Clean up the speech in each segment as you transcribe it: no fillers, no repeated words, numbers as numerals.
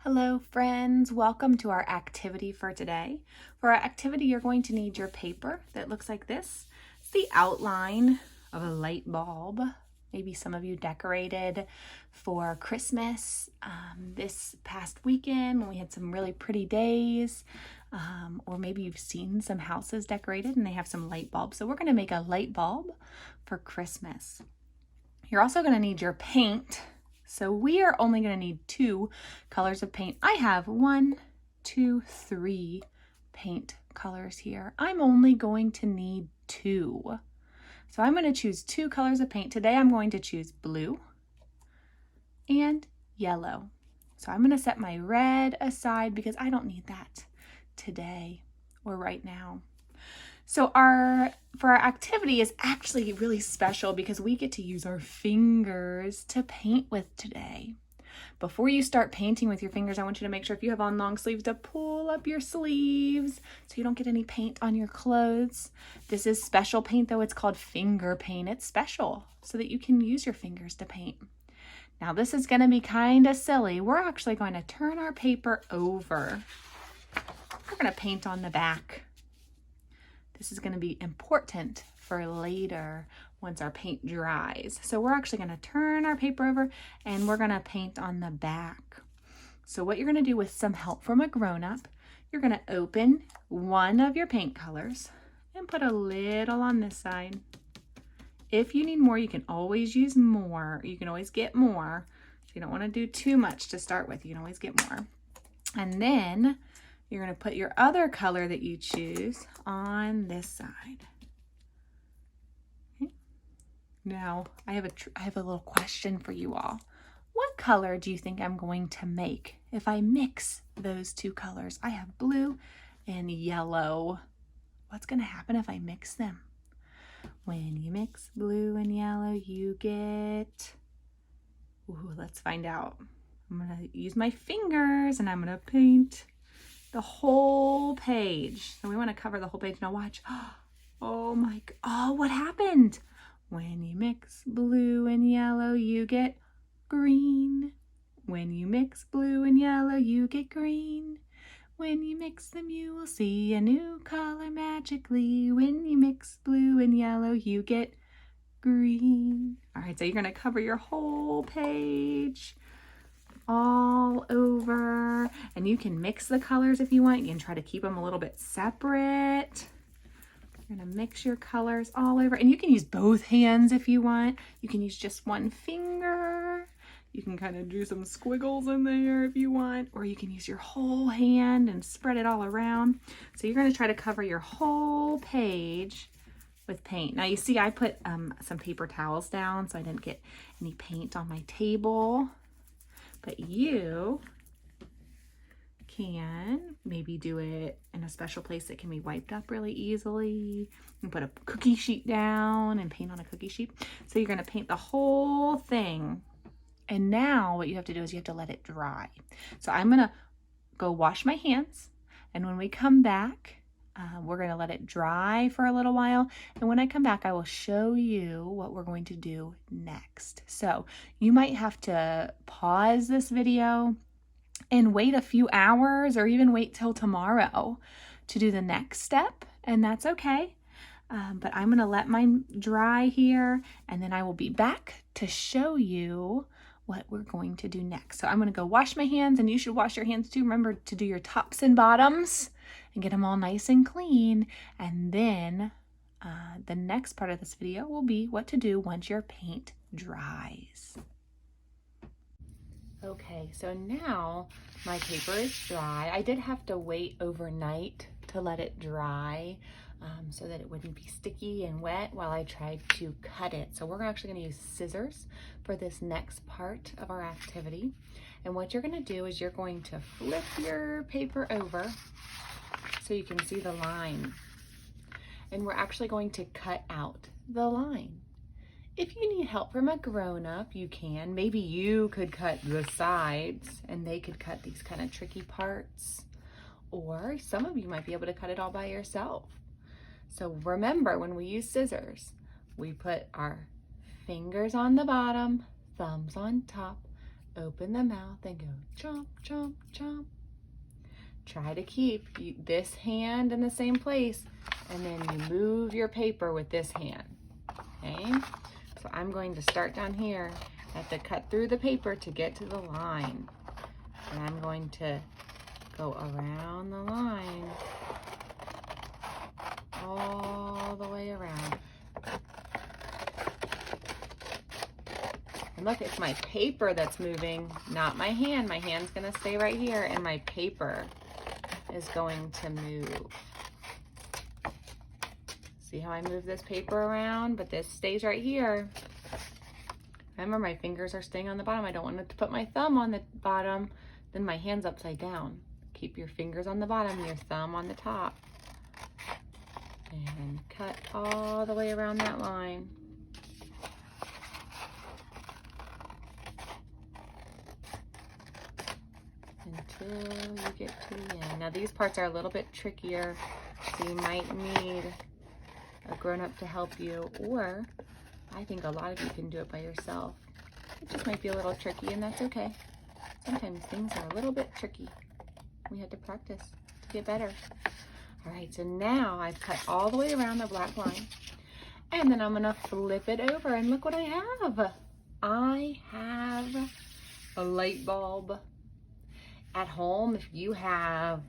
Hello friends, welcome to our activity for today. For our activity, you're going to need your paper that looks like this. It's the outline of a light bulb. Maybe some of you decorated for Christmas this past weekend when we had some really pretty days. Or maybe you've seen some houses decorated and they have some light bulbs. So we're going to make a light bulb for Christmas. You're also going to need your paint. So we are only going to need 2 colors of paint. I have 1, 2, 3 paint colors here. I'm only going to need 2. So I'm going to choose 2 colors of paint. Today I'm going to choose blue and yellow. So I'm going to set my red aside because I don't need that today or right now. So for our activity is actually really special because we get to use our fingers to paint with today. Before you start painting with your fingers, I want you to make sure if you have on long sleeves to pull up your sleeves so you don't get any paint on your clothes. This is special paint though. It's called finger paint. It's special so that you can use your fingers to paint. Now this is going to be kind of silly. We're actually going to turn our paper over. We're going to paint on the back. This is going to be important for later once our paint dries. So we're actually going to turn our paper over and we're going to paint on the back. So what you're going to do with some help from a grown-up, you're going to open one of your paint colors and put a little on this side. If you need more, you can always use more. You can always get more. If you don't want to do too much to start with, you can always get more. And then you're going to put your other color that you choose on this side. Okay. Now, I have a little question for you all. What color do you think I'm going to make if I mix those 2 colors? I have blue and yellow. What's going to happen if I mix them? When you mix blue and yellow, you get... Ooh, let's find out. I'm going to use my fingers and I'm going to paint the whole page. So we want to cover the whole page. Now watch. Oh my, oh, what happened? When you mix blue and yellow, you get green. When you mix blue and yellow, you get green. When you mix them, you will see a new color magically. When you mix blue and yellow, you get green. All right, so you're going to cover your whole page all over, and you can mix the colors if you want. You can try to keep them a little bit separate. You're gonna mix your colors all over, and you can use both hands if you want. You can use just one finger. You can kind of do some squiggles in there if you want, or you can use your whole hand and spread it all around. So you're gonna try to cover your whole page with paint. Now you see I put some paper towels down so I didn't get any paint on my table. But you can maybe do it in a special place that can be wiped up really easily. You can put a cookie sheet down and paint on a cookie sheet. So you're going to paint the whole thing. And now what you have to do is you have to let it dry. So I'm going to go wash my hands. And when we come back, we're going to let it dry for a little while. And when I come back, I will show you what we're going to do next. So you might have to pause this video and wait a few hours or even wait till tomorrow to do the next step. And that's okay. But I'm going to let mine dry here and then I will be back to show you what we're going to do next. So I'm going to go wash my hands, and you should wash your hands too. Remember to do your tops and bottoms and get them all nice and clean. And then the next part of this video will be what to do once your paint dries. Okay, so now my paper is dry. I did have to wait overnight to let it dry so that it wouldn't be sticky and wet while I tried to cut it. So we're actually going to use scissors for this next part of our activity. And what you're going to do is you're going to flip your paper over so you can see the line. And we're actually going to cut out the line. If you need help from a grown-up, you can. Maybe you could cut the sides and they could cut these kind of tricky parts. Or some of you might be able to cut it all by yourself. So remember, when we use scissors, we put our fingers on the bottom, thumbs on top, Open the mouth and go chomp, chomp, chomp. Try to keep this hand in the same place, and then you move your paper with this hand, okay? So I'm going to start down here. I have to cut through the paper to get to the line. And I'm going to go around the line, all the way around. And look, it's my paper that's moving, not my hand. My hand's gonna stay right here, and my paper is going to move. See how I move this paper around, but this stays right here. Remember, my fingers are staying on the bottom. I don't want to put my thumb on the bottom, then my hand's upside down. Keep your fingers on the bottom, your thumb on the top. And cut all the way around that line. Until you get to the end. Now these parts are a little bit trickier, so you might need a grown-up to help you, or I think a lot of you can do it by yourself. It just might be a little tricky, and that's okay. Sometimes things are a little bit tricky. We had to practice to get better. All right, so now I've cut all the way around the black line, and then I'm gonna flip it over, and look what I have. I have a light bulb. At home, if you have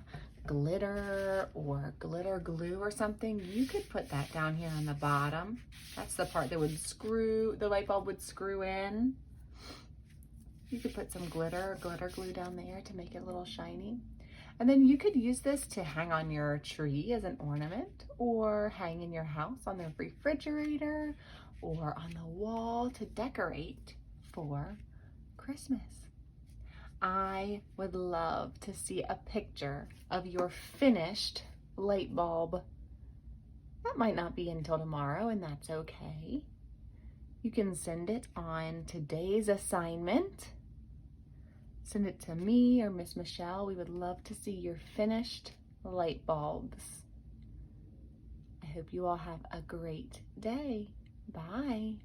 glitter or glitter glue or something, you could put that down here on the bottom. That's the part that would screw, the light bulb would screw in. You could put some glitter or glitter glue down there to make it a little shiny. And then you could use this to hang on your tree as an ornament, or hang in your house on the refrigerator, or on the wall to decorate for Christmas. I would love to see a picture of your finished light bulb. That might not be until tomorrow, and that's okay. You can send it on today's assignment. Send it to me or Miss Michelle. We would love to see your finished light bulbs. I hope you all have a great day. Bye.